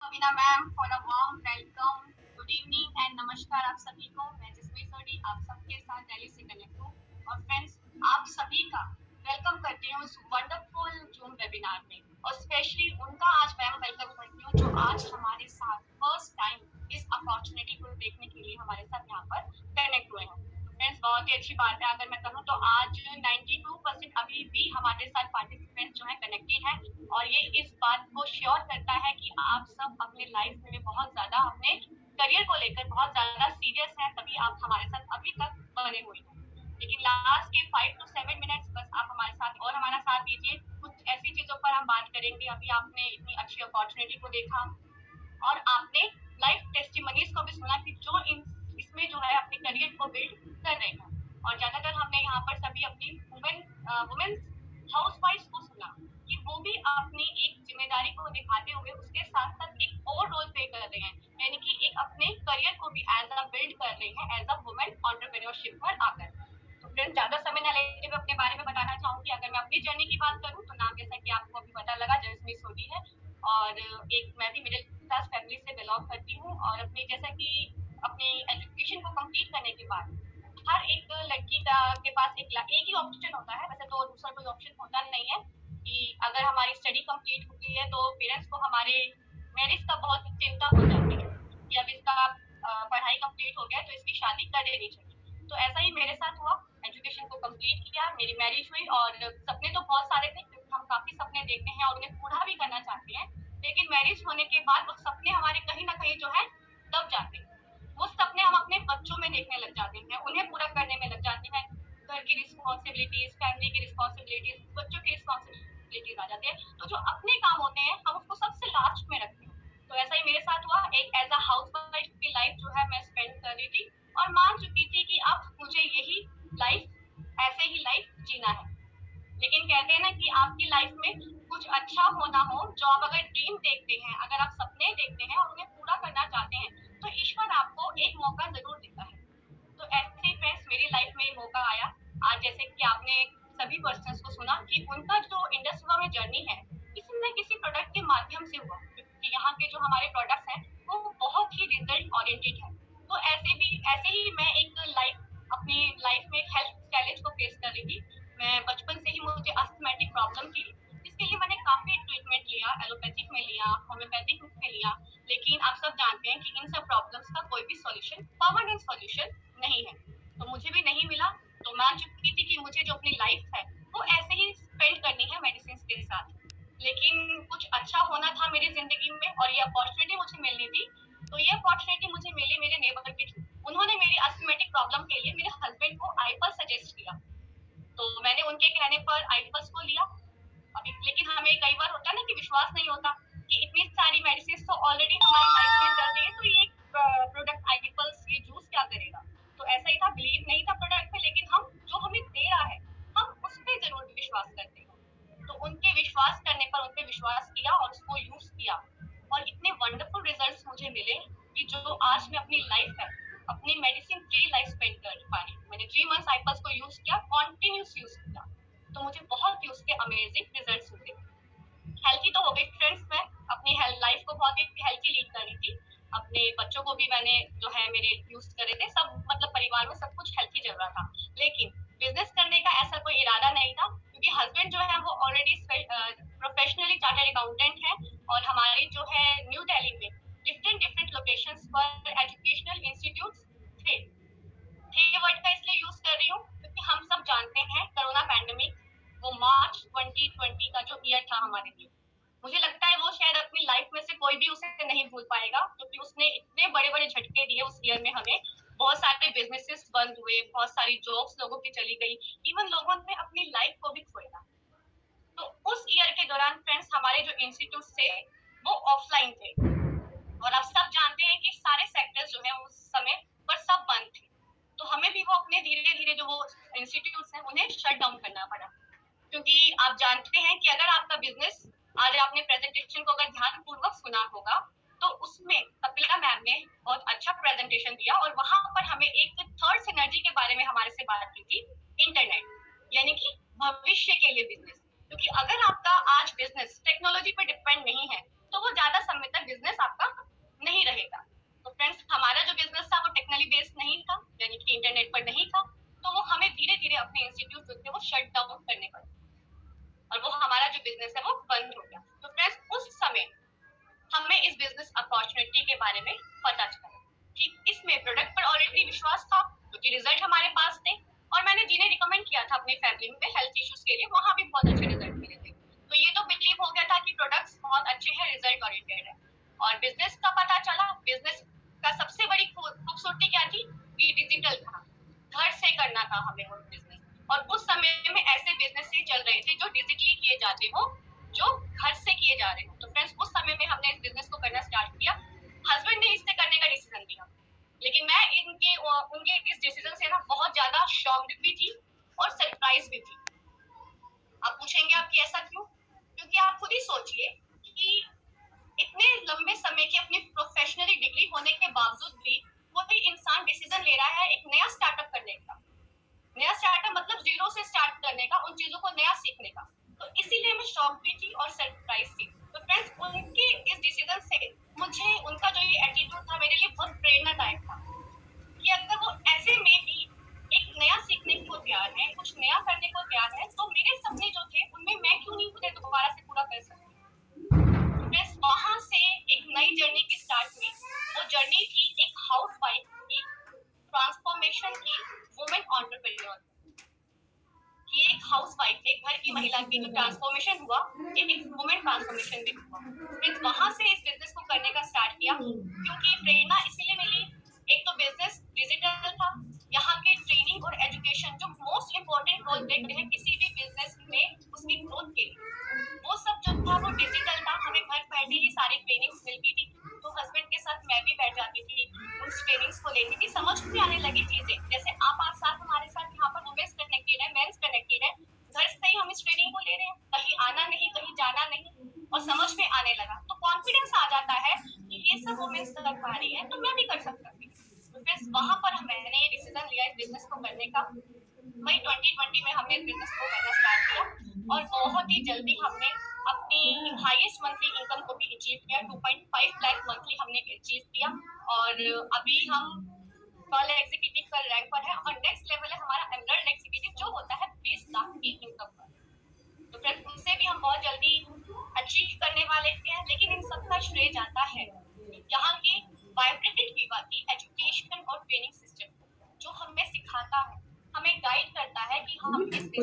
कविना ma'am for a warm welcome. Good evening and नमस्कार आप सभी को। मैं जिसमें सोडी आप सबके साथ दिल्ली से कनेक्ट हूँ और फ्रेंड्स आप सभी का वेलकम करती हूँ इस वंडरफुल जूम वेबिनार में। और स्पेशली उनका आज मैं वेलकम करती हूँ जो आज हमारे साथ फर्स्ट टाइम इस अपॉर्चुनिटी को देखने के लिए हमारे साथ यहाँ पर कनेक्ट हुए हैं। फ्रेंड्स बहुत ही अच्छी बात है। अगर मैं कहूँ तो आज 92% अभी भी हमारे साथ पार्टिसिपेंट्स जो है कनेक्टेड है और ये इस बात को श्योर करता है कि आप सब अपने लाइफ में बहुत ज्यादा अपने करियर को लेकर बहुत ज्यादा सीरियस हैं, तभी आप हमारे साथ अभी तक बने हुए हैं। लेकिन लास्ट के 5 to 7 मिनट्स बस आप हमारे साथ और हमारा साथ दीजिए। कुछ ऐसी चीजों पर हम बात करेंगे। अभी आपने इतनी अच्छी अपॉर्चुनिटी को देखा और आपने लाइफ टेस्टिमनीज को भी सुना कि जो इसमें जो है अपने करियर को बिल्ड कर रहे हैं। और ज्यादातर हमने यहाँ पर सभी अपनी वुमेन्स हाउसवाइफ को सुना कि वो भी अपनी एक जिम्मेदारी को निभाते हुए उसके साथ साथ एक और रोल प्ले कर रहे हैं, यानी कि एक अपने करियर को भी एज अ बिल्ड कर रहे हैं एज अ वुमेन एंटरप्रेन्योरशिप पर आकर। तो फ्रेंड्स ज्यादा समय न लेते हुए अपने बारे में बताना चाहूंगी। अगर मैं अपनी जर्नी की बात करूँ तो नाम जैसा कि आपको अभी पता लगा जैस्मी सोडी है और एक मैं भी मिडिल क्लास फैमिली से बिलोंग करती हूँ। और अपनी जैसा कि अपनी एजुकेशन को कंप्लीट करने के बाद हर एक लड़की के पास एक ही ऑप्शन होता है, वैसे तो दूसरा कोई ऑप्शन होता नहीं है कि अगर हमारी स्टडी कंप्लीट हुई है तो पेरेंट्स को हमारे मैरिज का बहुत चिंता हो जाती है कि अब इसका पढ़ाई कंप्लीट हो गया तो इसकी शादी कर देनी चाहिए। तो ऐसा ही मेरे साथ हुआ। एजुकेशन को कंप्लीट किया, मेरी मैरिज हुई और सपने तो बहुत सारे थे क्योंकि हम काफी सपने देखते हैं और उन्हें पूरा भी करना चाहते हैं। लेकिन मैरिज होने के बाद वो सपने हमारे कहीं ना कहीं जो है दब जाते हैं। वो सपने हम अपने बच्चों में देखने लग जाते हैं, उन्हें पूरा करने में लग जाते हैं। घर की रिस्पॉन्सिबिलिटीज, फैमिली की रिस्पॉन्सिबिलिटीज, बच्चों की रिस्पॉन्सिबिलिटीज आ जाते हैं। तो जो अपने काम होते हैं हम उसको सबसे लास्ट में रखते हैं। तो ऐसा ही मेरे साथ हुआ। एक एज अ हाउस वाइफ की लाइफ जो है मैं स्पेंड कर रही थी और मान चुकी थी कि अब मुझे यही लाइफ ऐसे ही लाइफ जीना है। लेकिन कहते हैं ना कि आपकी लाइफ में कुछ अच्छा होना हो, जो आप अगर ड्रीम देखते हैं, अगर आप सपने देखते हैं और उन्हें पूरा करना चाहते हैं तो ईश्वर आपको एक मौका जरूर देता है। तो ऐसे ही फ्रेंड्स मेरी लाइफ में मौका आया। आज जैसे कि आपने सभी पर्सन्स को सुना कि उनका जो इंडस्ट्री में जर्नी है किसी न किसी प्रोडक्ट के माध्यम से हुआ, क्योंकि यहाँ के जो हमारे प्रोडक्ट्स हैं वो बहुत ही रिजल्ट ओरिएंटेड है। तो ऐसे ही मैं एक लाइफ अपनी लाइफ में हेल्थ चैलेंज को फेस कर रही थी। मैं बचपन से ही मुझे अस्थमेटिक प्रॉब्लम थी जिसके लिए मैंने काफी ट्रीटमेंट लिया, एलोपैथिक में लिया, होम्योपैथिक में लिया। लेकिन आप सब जानते हैं कि इन सब प्रॉब्लम्स का कोई भी सॉल्यूशन, परमानेंट सॉल्यूशन नहीं है। तो मुझे भी नहीं मिला। तो मान चुकी थी कि मुझे जो अपनी लाइफ है वो ऐसे ही स्पेंड करनी है मेडिसिन के साथ। लेकिन कुछ अच्छा होना था मेरी जिंदगी में और ये अपॉर्चुनिटी मुझे मिलनी थी। तो ये अपॉर्चुनिटी मुझे मिली मेरे नेबर के थ्रू। उन्होंने मेरी अस्थमेटिक प्रॉब्लम के लिए मेरे हस्बैंड को आईपल्स सजेस्ट किया। तो मैंने उनके कहने पर आईपल्स को लिया। अभी लेकिन हमें कई बार होता है ना कि विश्वास नहीं होता कि इतनी सारी मेडिसिन तो ऑलरेडी हमारी लाइफ में चल रही है, तो ये प्रोडक्ट आईपल्स ये जूस क्या करेगा। तो ऐसा ही था, बिलीव नहीं था प्रोडक्ट में, लेकिन हम जो हमें दे रहा है हम उस पर जरूर विश्वास करते हैं। तो उनके विश्वास करने पर उन पर विश्वास किया और उसको यूज किया और इतने वंडरफुल रिजल्ट्स मुझे मिले कि जो आज मैं अपनी लाइफ है अपनी मेडिसिन फ्री लाइफ स्पेंड कर पाई। मैंने 3 मंथ्स आईपल्स को यूज किया, कॉन्टिन्यूस यूज किया, तो मुझे बहुत ही उसके अमेजिंग रिजल्ट्स मिले। हेल्थी तो हो गई फ्रेंड्स। मैं अपनी हेल्थ लाइफ को बहुत ही हेल्थी लीड कर रही थी। अपने बच्चों को भी मैंने जो है मेरे यूज करे थे सब, मतलब परिवार में सब कुछ हेल्थी चल रहा था। लेकिन बिजनेस करने का ऐसा कोई इरादा नहीं था क्योंकि हस्बैंड जो है वो ऑलरेडी प्रोफेशनली चार्टर्ड अकाउंटेंट है और हमारी जो है न्यू दिल्ली में डिफरेंट डिफरेंट लोकेशंस पर एजुकेशनल इंस्टीट्यूट थे। ये वर्ड का इसलिए यूज कर रही हूँ क्योंकि हम सब जानते हैं कोरोना पैंडेमिक, वो मार्च 2020 का जो ईयर था हमारे लिए, मुझे लगता है वो शायद अपनी लाइफ में से कोई भी उसे नहीं भूल पाएगा क्योंकि उसने इतने बड़े बड़े झटके दिए उस ईयर में हमें। बहुत सारे बिजनेसेस बंद हुए, बहुत सारी जॉब्स लोगों की चली गई, इवन लोगों ने अपनी लाइफ को भी खोया। तो उस ईयर के दौरान फ्रेंड्स हमारे जो इंस्टीट्यूट थे वो ऑफलाइन थे और आप सब जानते हैं कि सारे सेक्टर्स जो है उस समय पर सब बंद थे। तो हमें भी वो अपने धीरे धीरे जो वो इंस्टीट्यूट हैं उन्हें शट डाउन करना पड़ा क्योंकि आप जानते हैं कि अगर आपका बिजनेस, आज आपने प्रेजेंटेशन को अगर ध्यानपूर्वक सुना होगा तो उसमें कपिला मैम ने बहुत अच्छा प्रेजेंटेशन दिया और वहां पर हमें एक थर्ड सिनर्जी के बारे में हमारे से बात की थी, इंटरनेट, यानी कि भविष्य के लिए बिजनेस। क्योंकि अगर आपका आज बिजनेस टेक्नोलॉजी पर डिपेंड नहीं है तो वो ज्यादा समय तक बिजनेस आपका इस बिजनेस अपॉर्चुनिटी के बारे में पता चला। ठीक इसमें प्रोडक्ट पर ऑलरेडी विश्वास था क्योंकि रिजल्ट हमारे पास थे और मैंने जिन्हें रिकमेंड किया था अपनी फैमिली में हेल्थ इश्यूज के लिए वहां भी बहुत अच्छे रिजल्ट मिले थे। तो ये तो बिलीव हो गया था कि प्रोडक्ट्स बहुत अच्छे हैं, रिजल्ट ओरिएंटेड है। और बिजनेस का पता चला, बिजनेस का सबसे बड़ी खूबसूरती क्या थी कि डिजिटल था, घर से करना था हमें वो बिजनेस। और उस समय में ऐसे बिजनेस चल रहे थे जो डिजिटली किए जाते हो, जो घर से किए जा रहे हो। तो फ्रेंड्स उस समय में हमने इस बिजनेस को करना स्टार्ट किया। हस्बैंड ने इससे करने का डिसीजन दिया, लेकिन मैं उनके इस डिसीजन से ना बहुत ज्यादा शॉक्ड भी थी और सरप्राइज भी थी। आप पूछेंगे आपकी ऐसा क्यों? क्योंकि आप खुद ही सोचिए कि इतने लंबे समय की अपनी प्रोफेशनली डिग्री होने के बावजूद भी कोई इंसान डिसीजन ले रहा है एक नया स्टार्टअप करने का। नया स्टार्टअप मतलब जीरो से स्टार्ट करने का, उन चीजों को नया सीखने का। तो इसीलिए मैं शॉक भी थी और सरप्राइज थी। तो फ्रेंड्स उनके इस डिसीजन से मुझे उनका जो ये एटीट्यूड था मेरे लिए बहुत प्रेरणादायक था कि अगर वो ऐसे में भी एक नया सीखने को तैयार है, कुछ नया करने को तैयार है, तो मेरे सपने जो थे उनमें मैं क्यों नहीं उन्हें दोबारा से पूरा कर सकती। फ्रेंड्स वहां से एक नई जर्नी की स्टार्ट हुई। वो जर्नी थी एक हाउसवाइफ की ट्रांसफॉर्मेशन की, वुमेन एंटरप्रेन्योर कि एक हाउसवाइफ, एक घर की महिला की जो ट्रांसफॉर्मेशन हुआ, एक वुमेन ट्रांसफॉर्मेशन भी हुआ। फिर वहां से इस बिजनेस को करने का स्टार्ट किया क्योंकि प्रेरणा इसलिए मिली। एक तो बिजनेस डिजिटल था, यहाँ के ट्रेनिंग और एजुकेशन जो मोस्ट इम्पोर्टेंट रोल देखते हैं किसी भी बिजनेस में उसकी ग्रोथ के लिए, वो सब जो था वो डिजिटल था। हमें घर बैठे ही सारी ट्रेनिंग्स मिलती थी। तो हस्बैंड के साथ मैं भी बैठ जाती थी, उन ट्रेनिंग्स को लेती थी, समझ में आने लगी चीजें। जैसे आप आज साथ हमारे साथ यहाँ पर वुमेन्स कनेक्टेड है, मेंस कनेक्टेड है, घर से ही हम इस ट्रेनिंग को ले रहे हैं, कहीं आना नहीं, कहीं जाना नहीं, और समझ में आने लगा। तो कॉन्फिडेंस आ जाता है कि ये सब वुमेन्स कर पा रही है तो मैं भी कर सकती हूँ। तो फिर वहां पर मैंने ये डिसीजन लिया इस बिजनेस को करने का। मई 2020 में हमने इस बिजनेस को करना स्टार्ट किया और बहुत ही जल्दी हमने अपनी हाईएस्ट मंथली इनकम को भी अचीव किया। 2.5 लाख मंथली हमने अचीव किया और अभी हम पर्ल एग्जीक्यूटिव का रैंक पर है और नेक्स्ट लेवल है हमारा एमरल्ड एग्जीक्यूटिव जो होता है 20 लाख की इनकम पर। तो फिर उनसे भी हम बहुत जल्दी अचीव करने वाले हैं। लेकिन इन सबका श्रेय जाता है यहाँ के वाइब्रेंट विवा की एजुकेशन और ट्रेनिंग सिस्टम जो हमें सिखाता है, हमें गाइड करता है कि हम इस